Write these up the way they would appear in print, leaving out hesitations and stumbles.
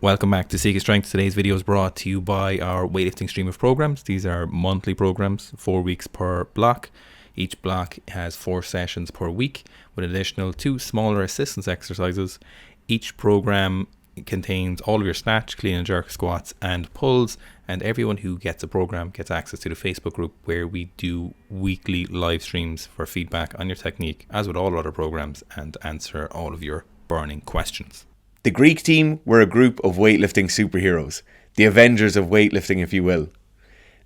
Welcome back to Seek Strength. Today's video is brought to you by our weightlifting stream of programs. These are monthly programs, 4 weeks per block. Each block has 4 sessions per week with an additional 2 smaller assistance exercises. Each program contains all of your snatch, clean and jerk, squats and pulls, and everyone who gets a program gets access to the Facebook group where we do weekly live streams for feedback on your technique, as with all other programs, and answer all of your burning questions. The Greek team were a group of weightlifting superheroes, the Avengers of weightlifting if you will.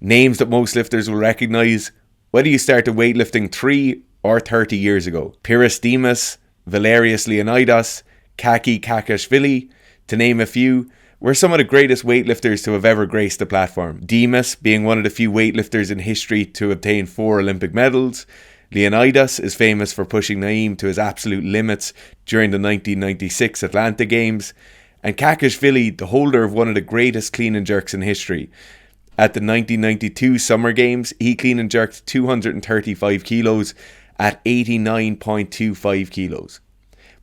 Names that most lifters will recognise, whether you started weightlifting 3 or 30 years ago. Pyrros Dimas, Leonidas, Kakhi Kakhiashvili, to name a few, were some of the greatest weightlifters to have ever graced the platform. Dimas being one of the few weightlifters in history to obtain 4 Olympic medals. Leonidas is famous for pushing Naeem to his absolute limits during the 1996 Atlanta Games, and Kakhiashvili, the holder of one of the greatest clean and jerks in history. At the 1992 Summer Games, he clean and jerked 235 kilos at 89.25 kilos.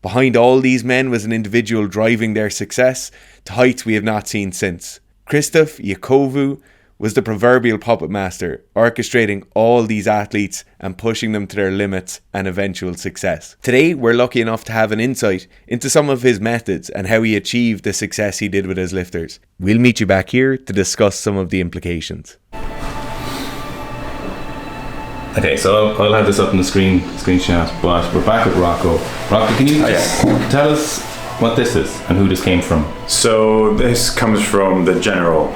Behind all these men was an individual driving their success to heights we have not seen since. Christos, Iakovou, was the proverbial puppet master, orchestrating all these athletes and pushing them to their limits and eventual success. Today, we're lucky enough to have an insight into some of his methods and how he achieved the success he did with his lifters. We'll meet you back here to discuss some of the implications. Okay, so I'll have this up on the screenshot, but we're back with Rocco. Rocco, can you just tell us what this is and who this came from? So this comes from the general,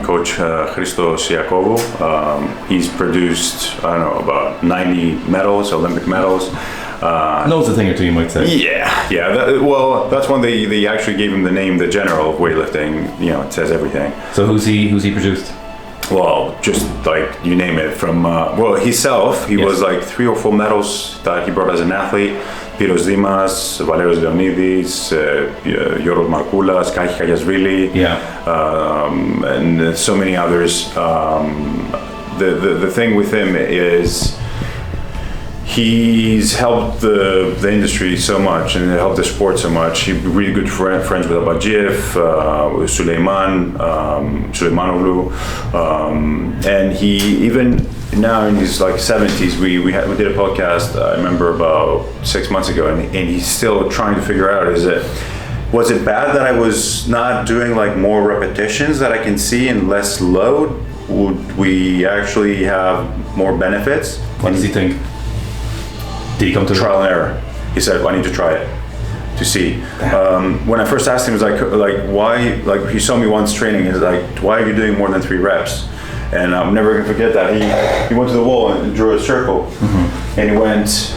Coach Christos Iakovou. He's produced, about 90 medals, Olympic medals. Knows a thing or two, you might say. Yeah. That's when they actually gave him the name, the general of weightlifting. It says everything. So who's he produced? Well, just like you name it. From himself, he was like 3 or 4 medals that he brought as an athlete. Pyrros Dimas, Pyrros Leonidas, Dimas Kakhi Kakhiashvili, and so many others. The thing with him is he's helped the industry so much and helped the sport so much. He's really good friends with Abadjiev, with Suleymanoglu, and he even now in his 70s, we did a podcast, I remember about 6 months ago, and he's still trying to figure out, was it bad that I was not doing more repetitions that I can see and less load? Would we actually have more benefits? What does he think? Did he come to trial and error? He said, I need to try it to see. When I first asked him, he was why? He saw me once training, he's like, why are you doing more than 3 reps? And I'm never gonna forget that. He went to the wall and drew a circle, and he went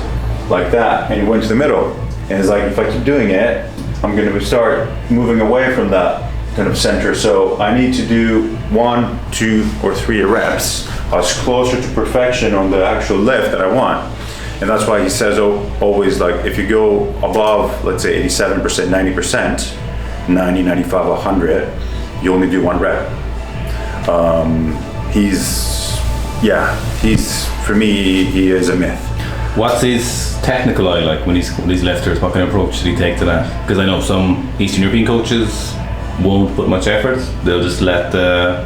like that, and he went to the middle, and it's like, if I keep doing it, I'm gonna start moving away from that kind of center. So I need to do 1, 2, or 3 reps as closer to perfection on the actual lift that I want. And that's why he says always, if you go above, let's say 87%, 90%, 90, 95, 100, you only do 1 rep. For me, he is a myth. What's his technical eye like when he's lifters? What kind of approach should he take to that? Because I know some Eastern European coaches won't put much effort. They'll just let the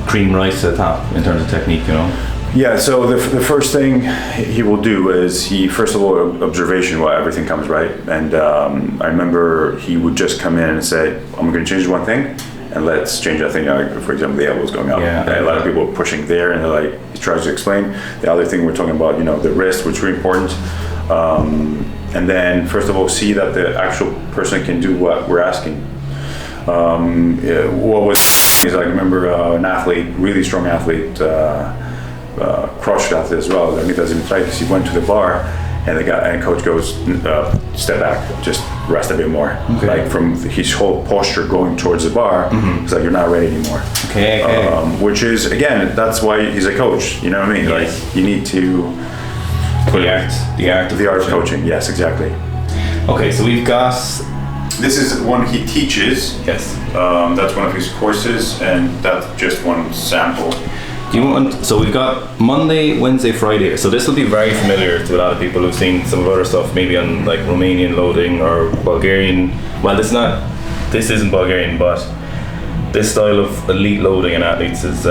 cream rise to the top in terms of technique, Yeah, so the first thing he will do is first of all, observation while everything comes right. And I remember he would just come in and say, I'm going to change one thing, and let's change that thing. For example, the elbow's going up. A lot of people are pushing there, and he tries to explain. The other thing we're talking about, the wrist, which is really important. And then, first of all, see that the actual person can do what we're asking. What was is I remember an athlete, really strong athlete, CrossFit athlete as well, Leonidas Dimitrakis. He went to the bar, and the coach goes, step back, just rest a bit more. Okay. From his whole posture going towards the bar, it's you're not ready anymore. Okay. Which is, again, that's why he's a coach. You know what I mean? Yes. You need to the art of coaching. Yes, exactly. Okay, so we've got. This is one he teaches. Yes. That's one of his courses, and that's just one sample. Do you want? So we've got Monday, Wednesday, Friday. So this will be very familiar to a lot of people who've seen some of other stuff, maybe on Romanian loading or Bulgarian. Well, it's not this isn't Bulgarian, but this style of elite loading in athletes is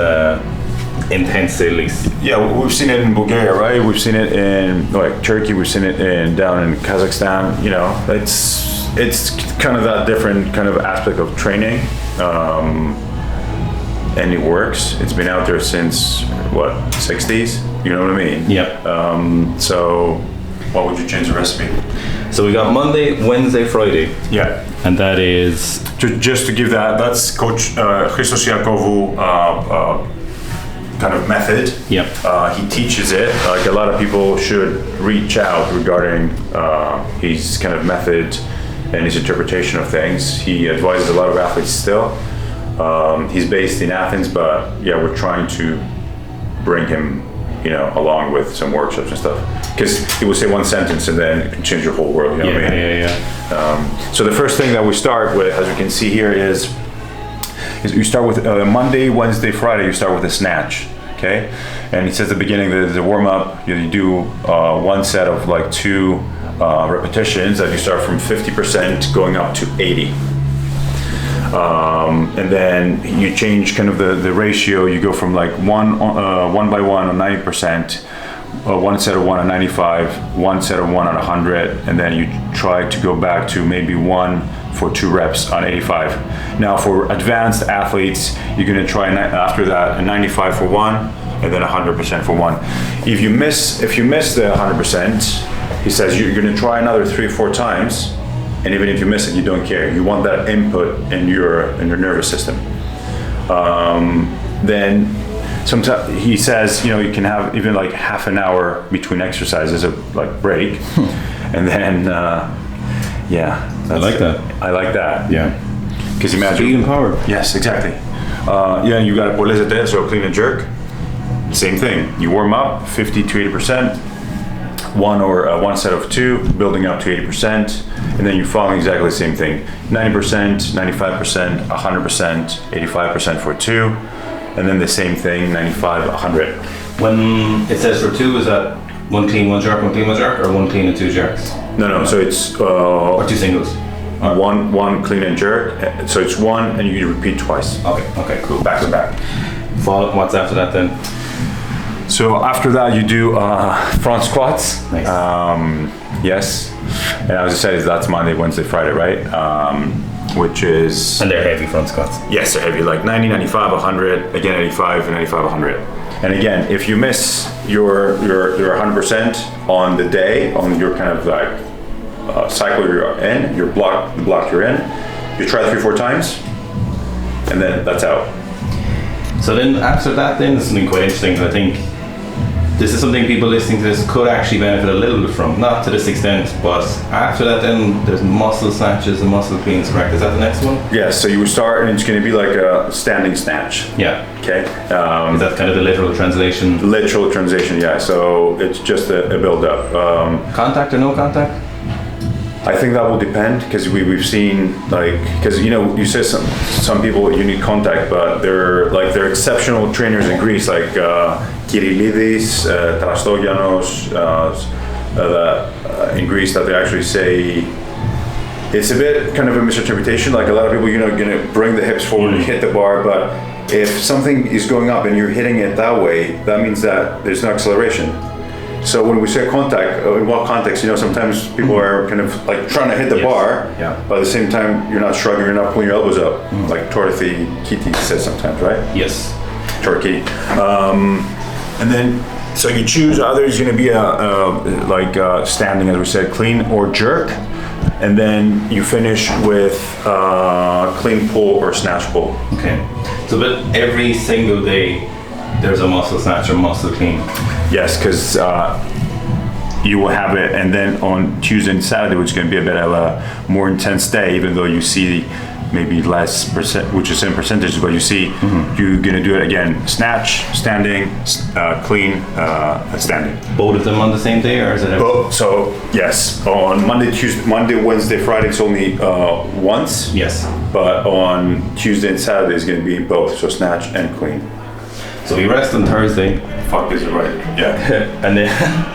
intense, to say the least. Yeah, we've seen it in Bulgaria, right? We've seen it in like Turkey. We've seen it down in Kazakhstan. You know, it's kind of that different kind of aspect of training, and it works. It's been out there since what, 60s? You know what I mean? Yeah. So, what would you change the recipe? So we got Monday, Wednesday, Friday. Yeah. And that is... Just to give that's Coach Christos Iakovou kind of method. Yeah. He teaches it. Like a lot of people should reach out regarding his kind of method and his interpretation of things. He advises a lot of athletes still. He's based in Athens, but yeah, we're trying to bring him, you know, along with some workshops and stuff. Because he will say one sentence and then it can change your whole world. You know what I mean? Yeah. So the first thing that we start with, as you can see here, is you start with Monday, Wednesday, Friday. You start with a snatch, okay? And it says at the beginning that the warm up. You do one set of like 2 repetitions. That you start from 50% going up to 80. And then you change kind of the ratio. You go from like one by one on 90%, one set of 1 on 95, one set of 1 on 100, and then you try to go back to maybe 1 for 2 reps on 85. Now for advanced athletes, you're going to try after that a 95 for 1 and then 100% for 1. If you miss the 100%, he says you're going to try another 3 or 4 times. And even if you miss it, you don't care. You want that input in your nervous system. Then sometimes he says, you know, you can have even like half an hour between exercises of like break, and then I like that. I like that. Yeah. Because imagine Speed and power. Yes, exactly. You got polezete, so clean and jerk. Same thing. You warm up 50 to 80%. One set of 2, building up to 80%, and then you're following exactly the same thing: 90%, 95%, 100%, 85% for 2, and then the same thing: 95, 100. When it says for 2, is that 1 clean, 1 jerk, 1 clean, 1 jerk, or 1 clean and 2 jerks? No. So it's or 2 singles. One clean and jerk. So it's 1, and you repeat twice. Okay, cool. Back to back. What's after that then? So after that, you do front squats. Nice. Yes. And as I said, that's Monday, Wednesday, Friday, right? Which is... And they're heavy front squats. Yes, they're heavy, like 90, 95, 100, again 85, and 95, 100. And again, if you miss your 100% on the day, on your kind of like cycle you're in, the block you're in, you try 3 or 4 times, and then that's out. So then after that, then, this is something quite interesting, because I think this is something people listening to this could actually benefit a little bit from, not to this extent, but after that then there's muscle snatches and muscle cleans, correct? Is that the next one? Yes, so you would start and it's going to be like a standing snatch. Yeah. Okay. Is that kind of the literal translation? Literal translation, yeah. So it's just a build up. Contact or no contact? I think that will depend, because we've seen, like, because you know, you say some people you need contact, but they're exceptional trainers in Greece, like Kyrilidis, Trastogianos, in Greece, that they actually say it's a bit kind of a misinterpretation. Like a lot of people, you know, gonna bring the hips forward and hit the bar, but if something is going up and you're hitting it that way, that means that there's no acceleration. So when we say contact, in what context, you know, sometimes people are kind of like trying to hit the bar, but at the same time, you're not shrugging, you're not pulling your elbows up, like Torthi Kiti says sometimes, right? Yes. Turkey. And then, so you choose, either it's going to be standing, as we said, clean or jerk, and then you finish with clean pull or snatch pull. Okay. So but every single day, there's a muscle snatch or muscle clean. Yes, because you will have it, and then on Tuesday and Saturday, which is going to be a bit of a more intense day, even though you see maybe less percent, which is in percentages, but you see you're going to do it again: snatch, standing, clean, standing. Both of them on the same day, or is it? So yes, on Monday, Wednesday, Friday, it's only once. Yes. But on Tuesday and Saturday, it's going to be both, so snatch and clean. So we rest on Thursday. Fuck, is it right? Yeah. And then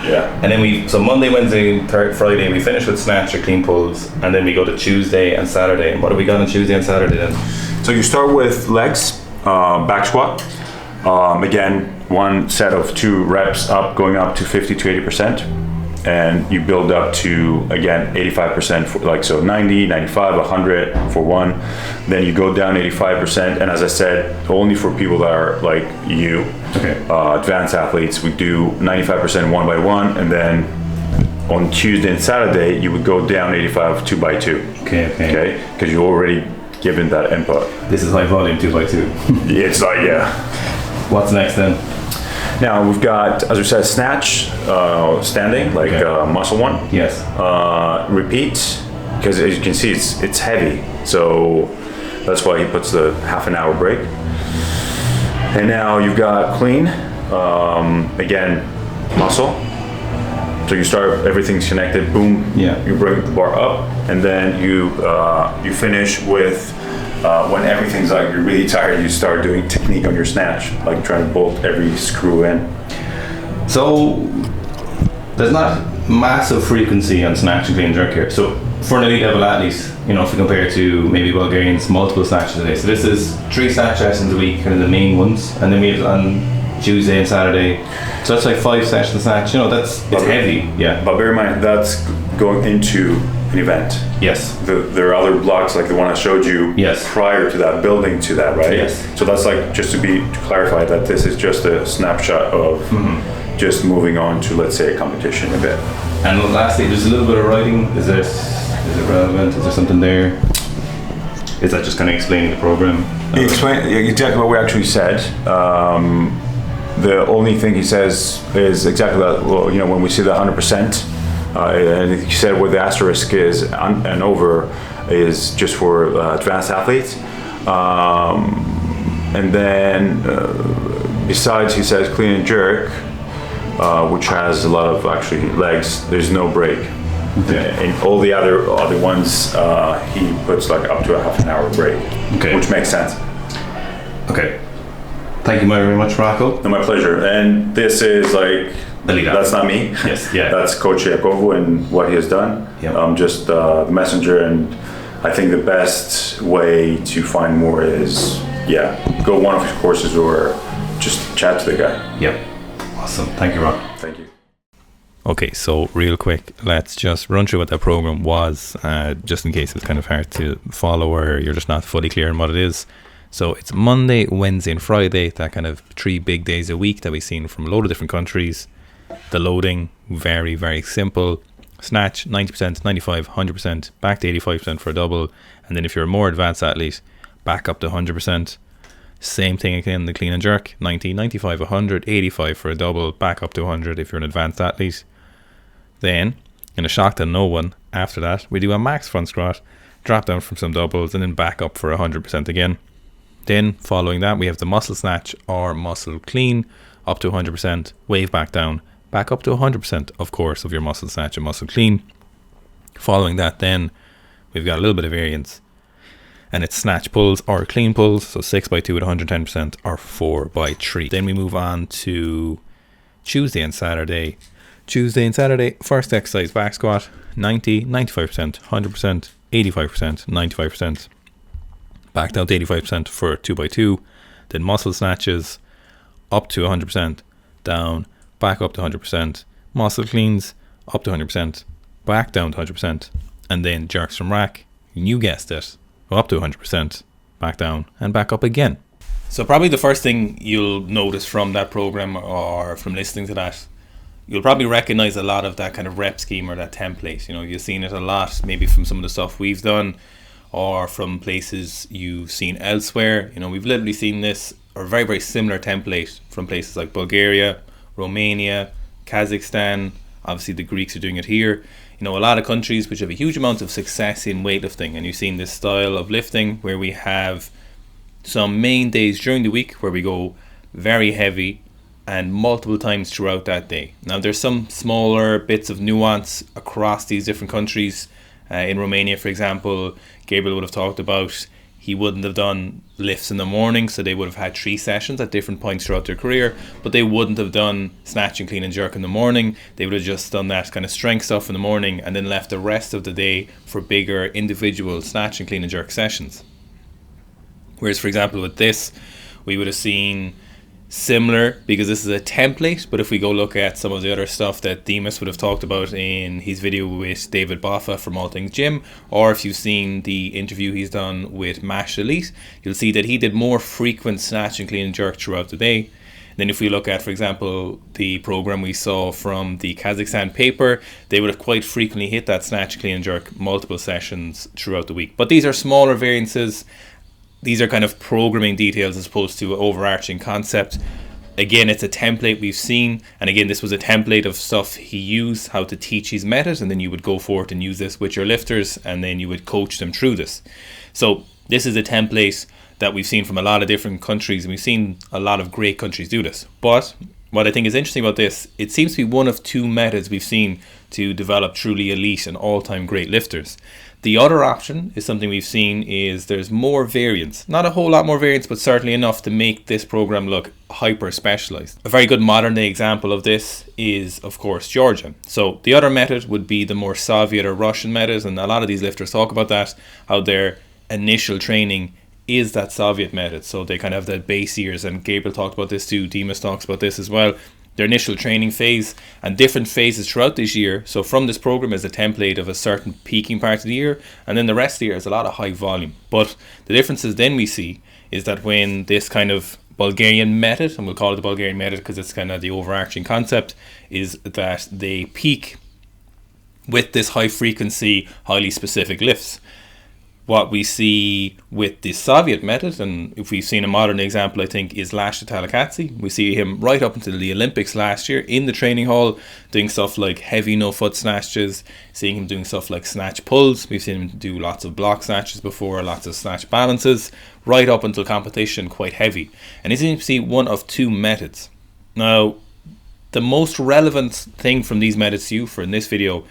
Yeah. and then so Monday, Wednesday, Friday we finish with snatch or clean pulls, and then we go to Tuesday and Saturday. And what have we got on Tuesday and Saturday then? So you start with legs, back squat. Again, one set of 2 reps up, going up to 50 to 80%. And you build up to, again, 85% for like, so 90, 95, 100 for one. Then you go down 85%. And as I said, only for people that are like you, advanced athletes, we do 95% 1 by 1. And then on Tuesday and Saturday, you would go down 85 2 by 2. Okay. Because you already given that input. This is high volume 2 by 2. It's like, yeah. What's next then? Now we've got, as we said, snatch, standing, like muscle one. Yes. Repeat, because as you can see, it's heavy. So that's why he puts the half an hour break. And now you've got clean, again, muscle. So you start, everything's connected, boom, you bring the bar up, and then you finish with, when everything's like, you're really tired, you start doing technique on your snatch, like trying to bolt every screw in. So there's not massive frequency on snatch and clean and jerk here. So for an elite level athlete, you know, if we compare to maybe Bulgarians, multiple snatches a day. So this is 3 snatch sessions a week, kind of the main ones, and then we have on Tuesday and Saturday. So that's like 5 sessions of snatch. You know, it's heavy. Yeah. But bear in mind, that's going into an event. Yes. There are other blocks like the one I showed you prior to that, building to that, right? Yes. So that's like, just to clarify that this is just a snapshot of just moving on to, let's say, a competition event. And lastly, there's a little bit of writing. Is it relevant? Is there something there? Is that just kind of explaining the program? Explain exactly what we actually said. The only thing he says is exactly that. Well, you know, when we see the 100%, and he said what the asterisk is and over is just for advanced athletes. And then besides, he says clean and jerk, which has a lot of actually legs. There's no break. And all the other ones, he puts like up to a half an hour break, which makes sense. Okay. Thank you very much, Rocco. No, my pleasure. And this is like, that's not me. Yes, yeah. That's Coach Iakovou and what he has done. Yep. I'm just the messenger, and I think the best way to find more is, go one of his courses or just chat to the guy. Yep. Awesome. Thank you, Rock. Thank you. Okay, so real quick, let's just run through what that program was, just in case it's kind of hard to follow or you're just not fully clear on what it is. So it's Monday, Wednesday, and Friday, that kind of 3 big days a week that we've seen from a load of different countries. The loading, very, very simple. Snatch, 90%, 95, 100%, back to 85% for a double. And then if you're a more advanced athlete, back up to 100%. Same thing again, the clean and jerk, 90, 95, 100, 85 for a double, back up to 100 if you're an advanced athlete. Then, in a shock to no one, after that, we do a max front squat, drop down from some doubles, and then back up for 100% again. Then, following that, we have the muscle snatch or muscle clean, up to 100%, wave back down, back up to 100%, of course, of your muscle snatch and muscle clean. Following that, then, we've got a little bit of variance, and it's snatch pulls or clean pulls, so 6 by 2 at 110% or 4 by 3. Then we move on to Tuesday and Saturday. Tuesday and Saturday, first exercise, back squat, 90, 95%, 100%, 85%, 95%. Back down to 85% for 2 by 2. Then muscle snatches, up to 100%, down, back up to 100%. Muscle cleans, up to 100%, back down to 100%. And then jerks from rack, you guessed it, up to 100%, back down, and back up again. So probably the first thing you'll notice from that program or from listening to that, you'll probably recognize a lot of that kind of rep scheme or that template. You know, you've seen it a lot, maybe from some of the stuff we've done or from places you've seen elsewhere. You know, we've literally seen this or very, very similar template from places like Bulgaria, Romania, Kazakhstan. Obviously the Greeks are doing it here. You know, a lot of countries which have a huge amount of success in weightlifting, and you've seen this style of lifting where we have some main days during the week where we go very heavy and multiple times throughout that day. Now there's some smaller bits of nuance across these different countries. In Romania, for example, Gabriel would have talked about he wouldn't have done lifts in the morning, so they would have had 3 sessions at different points throughout their career, but they wouldn't have done snatch and clean and jerk in the morning. They would have just done that kind of strength stuff in the morning and then left the rest of the day for bigger individual snatch and clean and jerk sessions. Whereas, for example, with this, we would have seen similar, because this is a template, but if we go look at some of the other stuff that Dimas would have talked about in his video with David Boffa from All Things Gym, or if you've seen the interview he's done with Mash Elite, you'll see that he did more frequent snatch and clean and jerk throughout the day. Then if we look at, for example, the program we saw from the Kazakhstan paper, they would have quite frequently hit that snatch, clean and jerk multiple sessions throughout the week. But these are smaller variances. These are kind of programming details as opposed to an overarching concept. Again, it's a template we've seen. And again, this was a template of stuff he used, how to teach his method. And then you would go forward and use this with your lifters. And then you would coach them through this. So this is a template that we've seen from a lot of different countries. And we've seen a lot of great countries do this. But what I think is interesting about this, it seems to be one of 2 methods we've seen to develop truly elite and all-time great lifters. The other option is something we've seen is there's more variance. Not a whole lot more variance, but certainly enough to make this program look hyper specialized. A very good modern day example of this is, of course, Georgia. So the other method would be the more Soviet or Russian method, and a lot of these lifters talk about that, how their initial training is that Soviet method. So they kind of have that base years, and Gabriel talked about this too, Dimas talks about this as well. Their initial training phase and different phases throughout this year. So from this program is a template of a certain peaking part of the year, and then the rest of the year is a lot of high volume. But the differences then we see is that when this kind of Bulgarian method, and we'll call it the Bulgarian method because it's kind of the overarching concept, is that they peak with this high frequency, highly specific lifts. What we see with the Soviet method, and if we've seen a modern example, I think, is Lasha Talakatsi. We see him right up until the Olympics last year in the training hall doing stuff like heavy no-foot snatches, seeing him doing stuff like snatch pulls. We've seen him do lots of block snatches before, lots of snatch balances, right up until competition, quite heavy. And he seems to see one of 2 methods. Now, the most relevant thing from these methods to you for in this video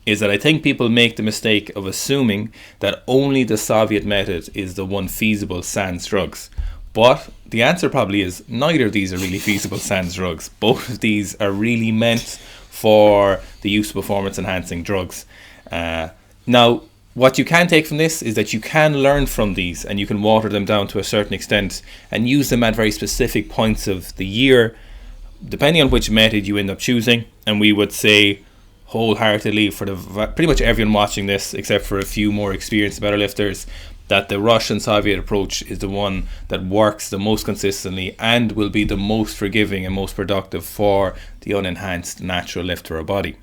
is that I think people make the mistake of assuming that only the Soviet method is the one feasible sans drugs. But the answer probably is neither of these are really feasible sans drugs. Both of these are really meant for the use of performance enhancing drugs. Now, what you can take from this is that you can learn from these and you can water them down to a certain extent and use them at very specific points of the year, depending on which method you end up choosing. And we would say wholeheartedly for pretty much everyone watching this, except for a few more experienced better lifters, that the Russian Soviet approach is the one that works the most consistently and will be the most forgiving and most productive for the unenhanced natural lift of our body.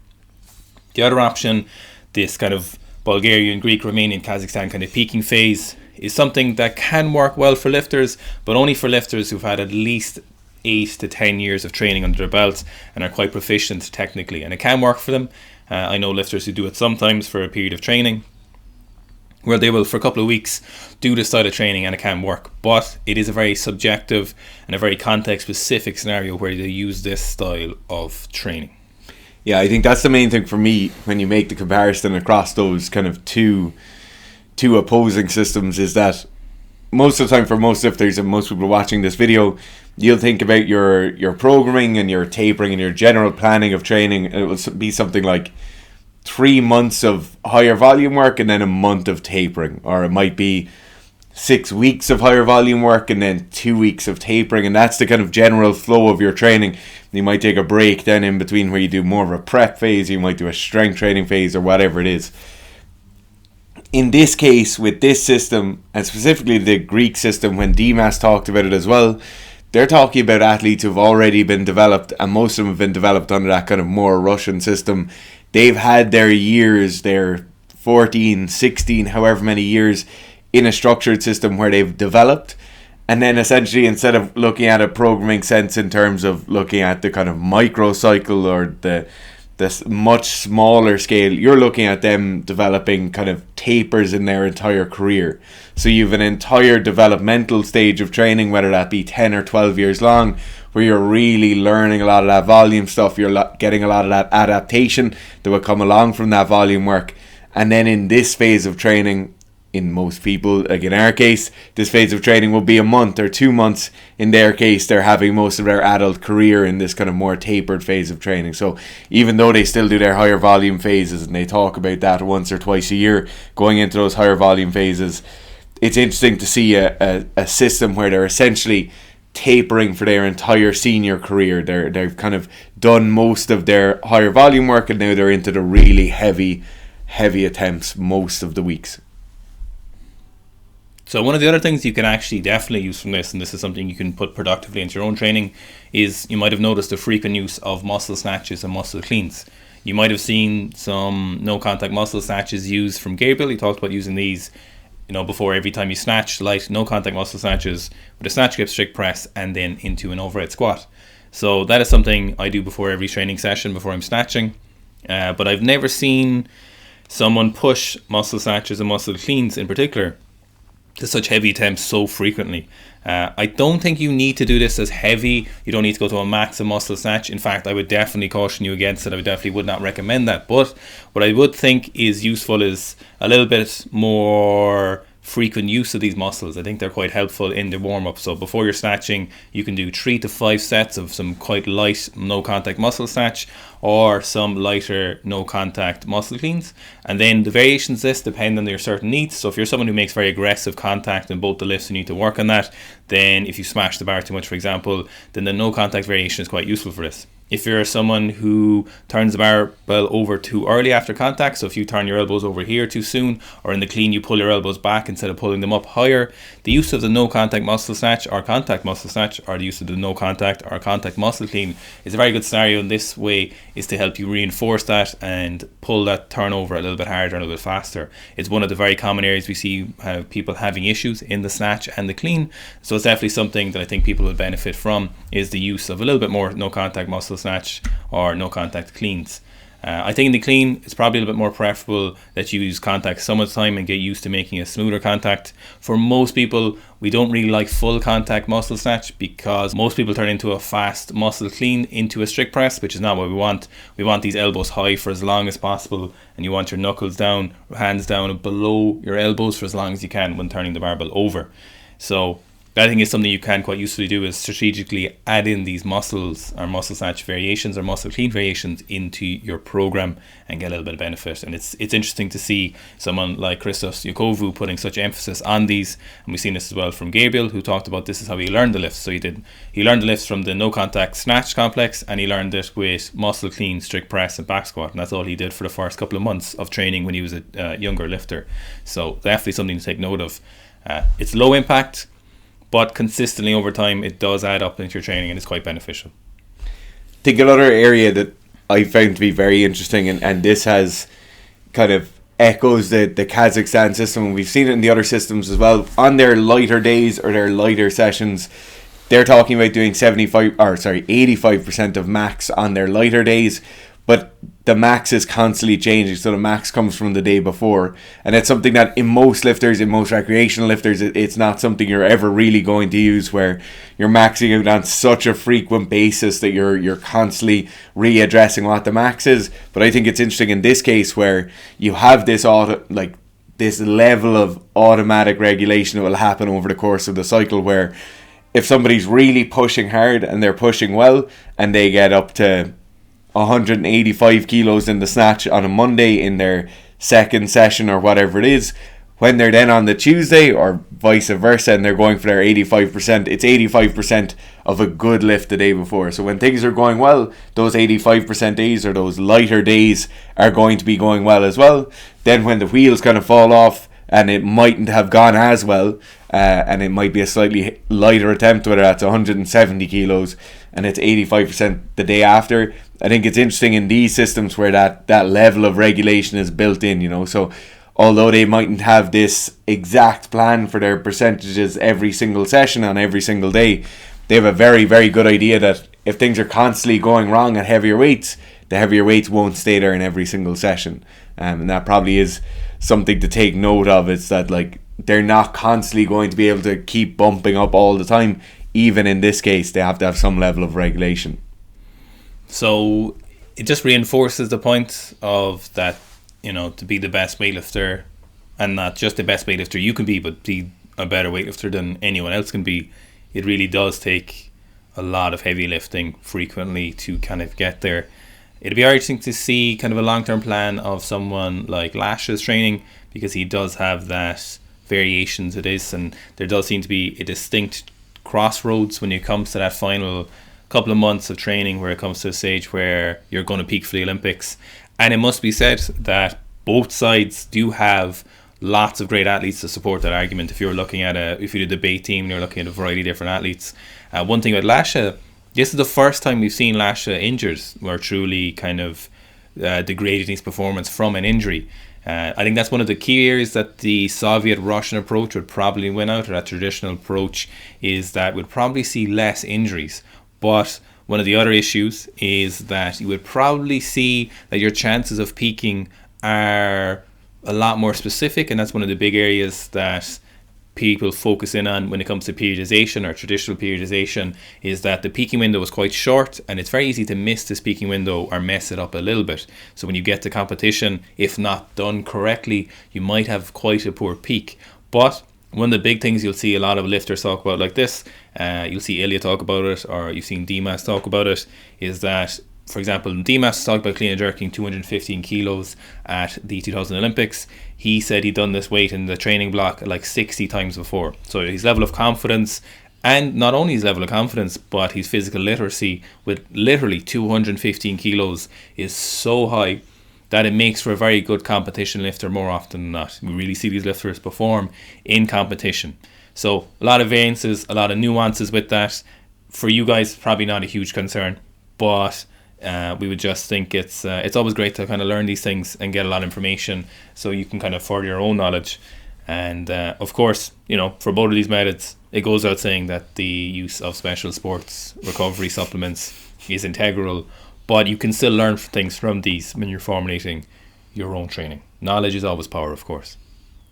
The other option, this kind of Bulgarian, Greek, Romanian, Kazakhstan kind of peaking phase, is something that can work well for lifters, but only for lifters who've had at least 8 to 10 years of training under their belts and are quite proficient technically, and it can work for them. I know lifters who do it sometimes for a period of training where they will for a couple of weeks do this style of training and it can work, but it is a very subjective and a very context specific scenario where they use this style of training. Yeah, I think that's the main thing for me when you make the comparison across those kind of two opposing systems, is that most of the time for most lifters and most people watching this video, you'll think about your programming and your tapering and your general planning of training, and it will be something like 3 months of higher volume work and then a month of tapering, or it might be 6 weeks of higher volume work and then 2 weeks of tapering, and that's the kind of general flow of your training. You might take a break then in between where you do more of a prep phase, you might do a strength training phase or whatever it is. In this case, with this system, and specifically the Greek system, when Dimas talked about it as well, they're talking about athletes who've already been developed, and most of them have been developed under that kind of more Russian system. They've had their years, their 14, 16, however many years in a structured system where they've developed. And then essentially, instead of looking at a programming sense in terms of looking at the kind of microcycle or the much smaller scale, you're looking at them developing kind of tapers in their entire career. So you have an entire developmental stage of training, whether that be 10 or 12 years long, where you're really learning a lot of that volume stuff, you're getting a lot of that adaptation that will come along from that volume work. And then in this phase of training, in most people. Like in our case, this phase of training will be a month or 2 months. In their case, they're having most of their adult career in this kind of more tapered phase of training. So even though they still do their higher volume phases, and they talk about that once or twice a year, going into those higher volume phases, it's interesting to see a system where they're essentially tapering for their entire senior career. They've kind of done most of their higher volume work, and now they're into the really heavy attempts most of the weeks. So one of the other things you can actually definitely use from this, and this is something you can put productively into your own training, is you might have noticed the frequent use of muscle snatches and muscle cleans. You might have seen some no contact muscle snatches used from Gabriel. He talked about using these, before every time you snatch, light no contact muscle snatches with a snatch grip, strict press, and then into an overhead squat. So that is something I do before every training session, before I'm snatching. But I've never seen someone push muscle snatches and muscle cleans in particular to such heavy attempts so frequently. I don't think you need to do this as heavy. You don't need to go to a max of muscle snatch. In fact, I would definitely caution you against it. I definitely would not recommend that. But what I would think is useful is a little bit more frequent use of these muscles. I think they're quite helpful in the warm-up. So before you're snatching, you can do 3 to 5 sets of some quite light no contact muscle snatch, or some lighter no contact muscle cleans, and then the variations this depend on your certain needs. So if you're someone who makes very aggressive contact in both the lifts, you need to work on that. Then if you smash the bar too much, for example, then the no contact variation is quite useful for this. If you're someone who turns the barbell over too early after contact, so if you turn your elbows over here too soon, or in the clean you pull your elbows back instead of pulling them up higher, the use of the no contact muscle snatch or contact muscle snatch, or the use of the no contact or contact muscle clean is a very good scenario in this way, is to help you reinforce that and pull that turnover a little bit harder and a little bit faster. It's one of the very common areas we see people having issues in the snatch and the clean, so it's definitely something that I think people will benefit from, is the use of a little bit more no contact muscle snatch or no contact cleans. I think in the clean, it's probably a little bit more preferable that you use contact some of the time and get used to making a smoother contact. For most people, we don't really like full contact muscle snatch, because most people turn into a fast muscle clean into a strict press, which is not what we want. We want these elbows high for as long as possible, and you want your knuckles down, hands down below your elbows for as long as you can when turning the barbell over. So that, I think, is something you can quite usefully do, is strategically add in these muscles or muscle snatch variations or muscle clean variations into your program and get a little bit of benefit. And it's interesting to see someone like Christos Iakovou putting such emphasis on these, and we've seen this as well from Gabriel, who talked about this is how he learned the lifts. So he learned the lifts from the no contact snatch complex, and he learned it with muscle clean, strict press and back squat, and that's all he did for the first couple of months of training when he was a younger lifter. So definitely something to take note of. It's low impact, but consistently over time it does add up into your training and it's quite beneficial. I think another area that I found to be very interesting, and this has kind of echoes the Kazakhstan system, and we've seen it in the other systems as well, on their lighter days or their lighter sessions, they're talking about doing 85% of max on their lighter days, but the max is constantly changing, so the max comes from the day before, and it's something that in most lifters, in most recreational lifters, it's not something you're ever really going to use, where you're maxing out on such a frequent basis that you're constantly readdressing what the max is. But I think it's interesting in this case where you have this this level of automatic regulation that will happen over the course of the cycle, where if somebody's really pushing hard and they're pushing well and they get up to 185 kilos in the snatch on a Monday in their second session or whatever it is, when they're then on the Tuesday or vice versa and they're going for their 85%, it's 85% of a good lift the day before. So when things are going well, those 85% days or those lighter days are going to be going well as well. Then when the wheels kind of fall off and it mightn't have gone as well, and it might be a slightly lighter attempt, whether that's 170 kilos and it's 85% the day after, I think it's interesting in these systems where that level of regulation is built in, so although they mightn't have this exact plan for their percentages every single session on every single day, they have a very, very good idea that if things are constantly going wrong at heavier weights, the heavier weights won't stay there in every single session. And that probably is something to take note of. It's that they're not constantly going to be able to keep bumping up all the time. Even in this case, they have to have some level of regulation. So it just reinforces the point of that, to be the best weightlifter, and not just the best weightlifter you can be, but be a better weightlifter than anyone else can be. It really does take a lot of heavy lifting frequently to kind of get there. It'd be interesting to see kind of a long-term plan of someone like Lash's training, because he does have that variation to this, and there does seem to be a distinct crossroads when it comes to that final couple of months of training, where it comes to a stage where you're going to peak for the Olympics. And it must be said that both sides do have lots of great athletes to support that argument. If you're looking at if you do a debate team, you're looking at a variety of different athletes. One thing about Lasha, this is the first time we've seen Lasha injured or truly kind of degraded his performance from an injury. I think that's one of the key areas that the Soviet-Russian approach would probably win out, or that traditional approach, is that we'd probably see less injuries. But one of the other issues is that you would probably see that your chances of peaking are a lot more specific, and that's one of the big areas that people focus in on when it comes to periodization or traditional periodization, is that the peaking window is quite short, and it's very easy to miss this peaking window or mess it up a little bit. So when you get to competition, if not done correctly, you might have quite a poor peak. But one of the big things you'll see a lot of lifters talk about like this, you'll see Ilya talk about it, or you've seen Dimas talk about it, is that, for example, Dimas talked about clean and jerking 215 kilos at the 2000 Olympics. He said he'd done this weight in the training block like 60 times before. So his level of confidence, and not only his level of confidence, but his physical literacy with literally 215 kilos is so high that it makes for a very good competition lifter more often than not. We really see these lifters perform in competition. So a lot of variances, a lot of nuances with that. For you guys, probably not a huge concern, but we would just think it's always great to kind of learn these things and get a lot of information so you can kind of further your own knowledge. And of course, for both of these methods, it goes without saying that the use of special sports recovery supplements is integral, but you can still learn things from these when you're formulating your own training. Knowledge is always power, of course.